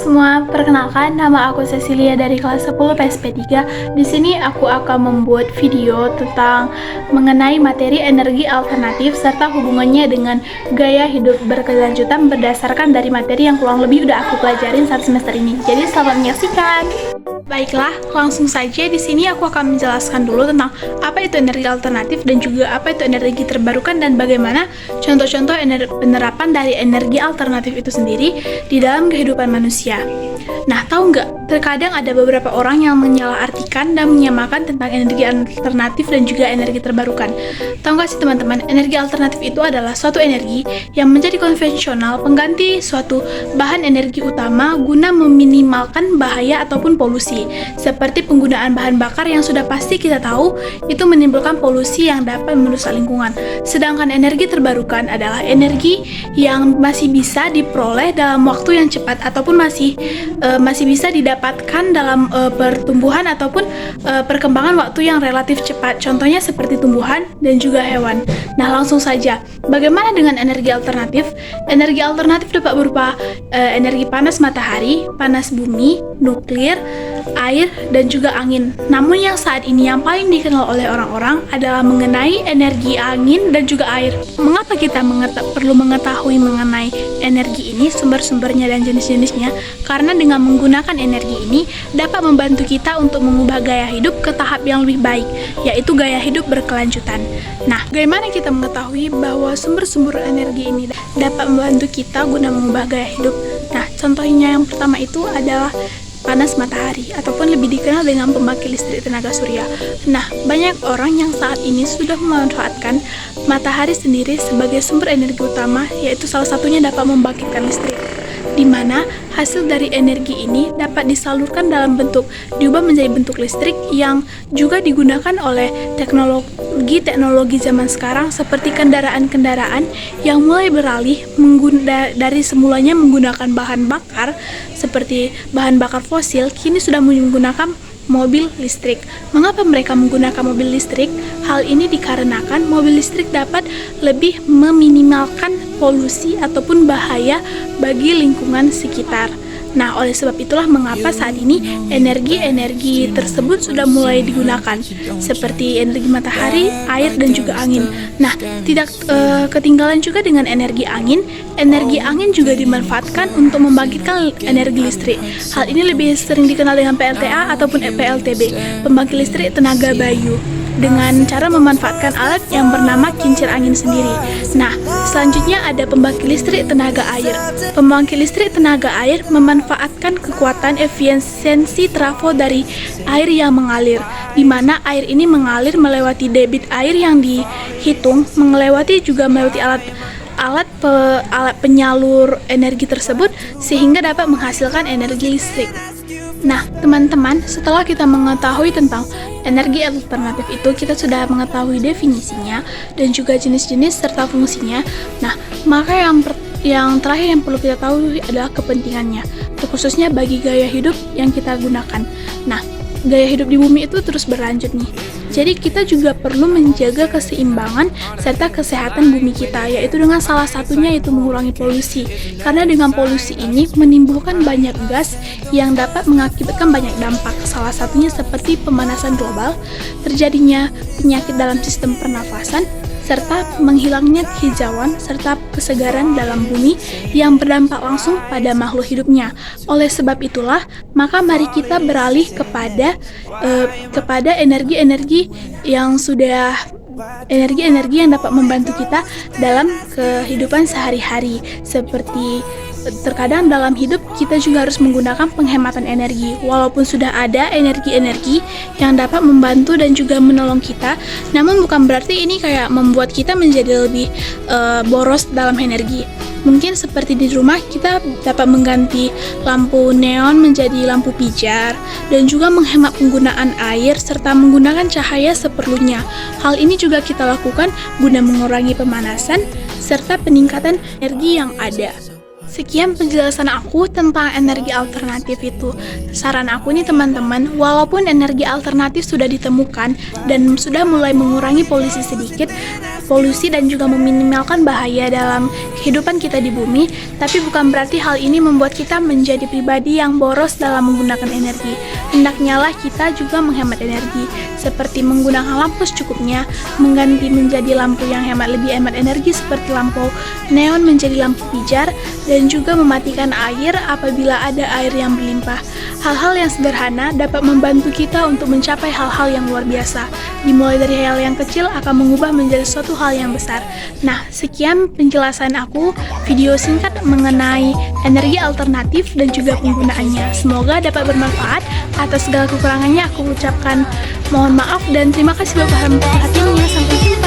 semua, perkenalkan nama aku Cecilia dari kelas 10 PSP3. Di sini aku akan membuat video tentang mengenai materi energi alternatif serta hubungannya dengan gaya hidup berkelanjutan berdasarkan dari materi yang kurang lebih udah aku pelajarin saat semester ini. Jadi selamat menyaksikan. Baiklah, langsung saja di sini aku akan menjelaskan dulu tentang apa itu energi alternatif dan juga apa itu energi terbarukan dan bagaimana contoh-contoh penerapan dari energi alternatif itu sendiri di dalam kehidupan manusia. Nah, tahu nggak? Terkadang ada beberapa orang yang menyalahartikan dan menyamakan tentang energi alternatif dan juga energi terbarukan. Tahu nggak sih teman-teman, energi alternatif itu adalah suatu energi yang menjadi konvensional pengganti suatu bahan energi utama guna meminimalkan bahaya ataupun polusi. Seperti penggunaan bahan bakar yang sudah pasti kita tahu itu menimbulkan polusi yang dapat merusak lingkungan. Sedangkan energi terbarukan adalah energi yang masih bisa diperoleh dalam waktu yang cepat ataupun masih bisa didapatkan dalam pertumbuhan ataupun perkembangan waktu yang relatif cepat. Contohnya seperti tumbuhan dan juga hewan. Nah, langsung saja. Bagaimana dengan energi alternatif? Energi alternatif dapat berupa energi panas matahari, panas bumi, nuklir, air, dan juga angin. Namun yang saat ini yang paling dikenal oleh orang-orang adalah mengenai energi angin dan juga air. Mengapa kita perlu mengetahui mengenai energi ini, sumber-sumbernya dan jenis-jenisnya? Karena dengan menggunakan energi ini dapat membantu kita untuk mengubah gaya hidup ke tahap yang lebih baik, yaitu gaya hidup berkelanjutan. Nah, bagaimana kita mengetahui bahwa sumber-sumber energi ini dapat membantu kita guna mengubah gaya hidup? Nah, contohnya yang pertama itu adalah panas matahari ataupun lebih dikenal dengan pembangkit listrik tenaga surya. Nah, banyak orang yang saat ini sudah memanfaatkan matahari sendiri sebagai sumber energi utama, yaitu salah satunya dapat membangkitkan listrik, di mana hasil dari energi ini dapat disalurkan dalam diubah menjadi bentuk listrik yang juga digunakan oleh teknologi zaman sekarang seperti kendaraan-kendaraan yang mulai beralih dari semulanya menggunakan bahan bakar seperti bahan bakar fosil, kini sudah menggunakan mobil listrik. Mengapa mereka menggunakan mobil listrik? Hal ini dikarenakan mobil listrik dapat lebih meminimalkan polusi ataupun bahaya bagi lingkungan sekitar. Nah, oleh sebab itulah mengapa saat ini energi-energi tersebut sudah mulai digunakan, seperti energi matahari, air, dan juga angin. Nah, tidak ketinggalan juga dengan energi angin. Energi angin juga dimanfaatkan untuk membangkitkan energi listrik. Hal ini lebih sering dikenal dengan PLTA ataupun PLTB, pembangkit listrik tenaga bayu, dengan cara memanfaatkan alat yang bernama kincir angin sendiri. Nah, selanjutnya ada pembangkit listrik tenaga air. Pembangkit listrik tenaga air memanfaatkan kekuatan efisiensi trafo dari air yang mengalir, di mana air ini mengalir melewati debit air yang dihitung, melewati alat penyalur energi tersebut sehingga dapat menghasilkan energi listrik. Nah, teman-teman, setelah kita mengetahui tentang energi alternatif itu, kita sudah mengetahui definisinya dan juga jenis-jenis serta fungsinya. Nah, maka yang terakhir yang perlu kita tahu adalah kepentingannya, terkhususnya bagi gaya hidup yang kita gunakan. Nah, gaya hidup di bumi itu terus berlanjut nih. Jadi kita juga perlu menjaga keseimbangan serta kesehatan bumi kita, yaitu dengan salah satunya yaitu mengurangi polusi. Karena dengan polusi ini menimbulkan banyak gas yang dapat mengakibatkan banyak dampak. Salah satunya seperti pemanasan global, terjadinya penyakit dalam sistem pernafasan, serta menghilangnya kehijauan serta kesegaran dalam bumi yang berdampak langsung pada makhluk hidupnya. Oleh sebab itulah, maka mari kita beralih kepada energi-energi yang dapat membantu kita dalam kehidupan sehari-hari, seperti terkadang dalam hidup kita juga harus menggunakan penghematan energi. Walaupun sudah ada energi-energi yang dapat membantu dan juga menolong kita, namun bukan berarti ini kayak membuat kita menjadi lebih boros dalam energi. Mungkin seperti di rumah kita dapat mengganti lampu neon menjadi lampu pijar dan juga menghemat penggunaan air serta menggunakan cahaya seperlunya. Hal ini juga kita lakukan guna mengurangi pemanasan serta peningkatan energi yang ada. Sekian penjelasan aku tentang energi alternatif itu. Saran aku nih teman-teman, walaupun energi alternatif sudah ditemukan dan sudah mulai mengurangi polusi sedikit, polusi dan juga meminimalkan bahaya dalam kehidupan kita di bumi, tapi bukan berarti hal ini membuat kita menjadi pribadi yang boros dalam menggunakan energi. Hendaknya kita juga menghemat energi, seperti menggunakan lampu secukupnya, mengganti menjadi lampu yang lebih hemat energi seperti lampu neon menjadi lampu pijar, dan juga mematikan air apabila ada air yang berlimpah. Hal-hal yang sederhana dapat membantu kita untuk mencapai hal-hal yang luar biasa. Dimulai dari hal yang kecil akan mengubah menjadi suatu hal yang besar. Nah, sekian penjelasan aku, video singkat mengenai energi alternatif dan juga penggunaannya. Semoga dapat bermanfaat. Atas segala kekurangannya aku ucapkan mohon maaf dan terima kasih Bapak perhatiannya. Sampai jumpa.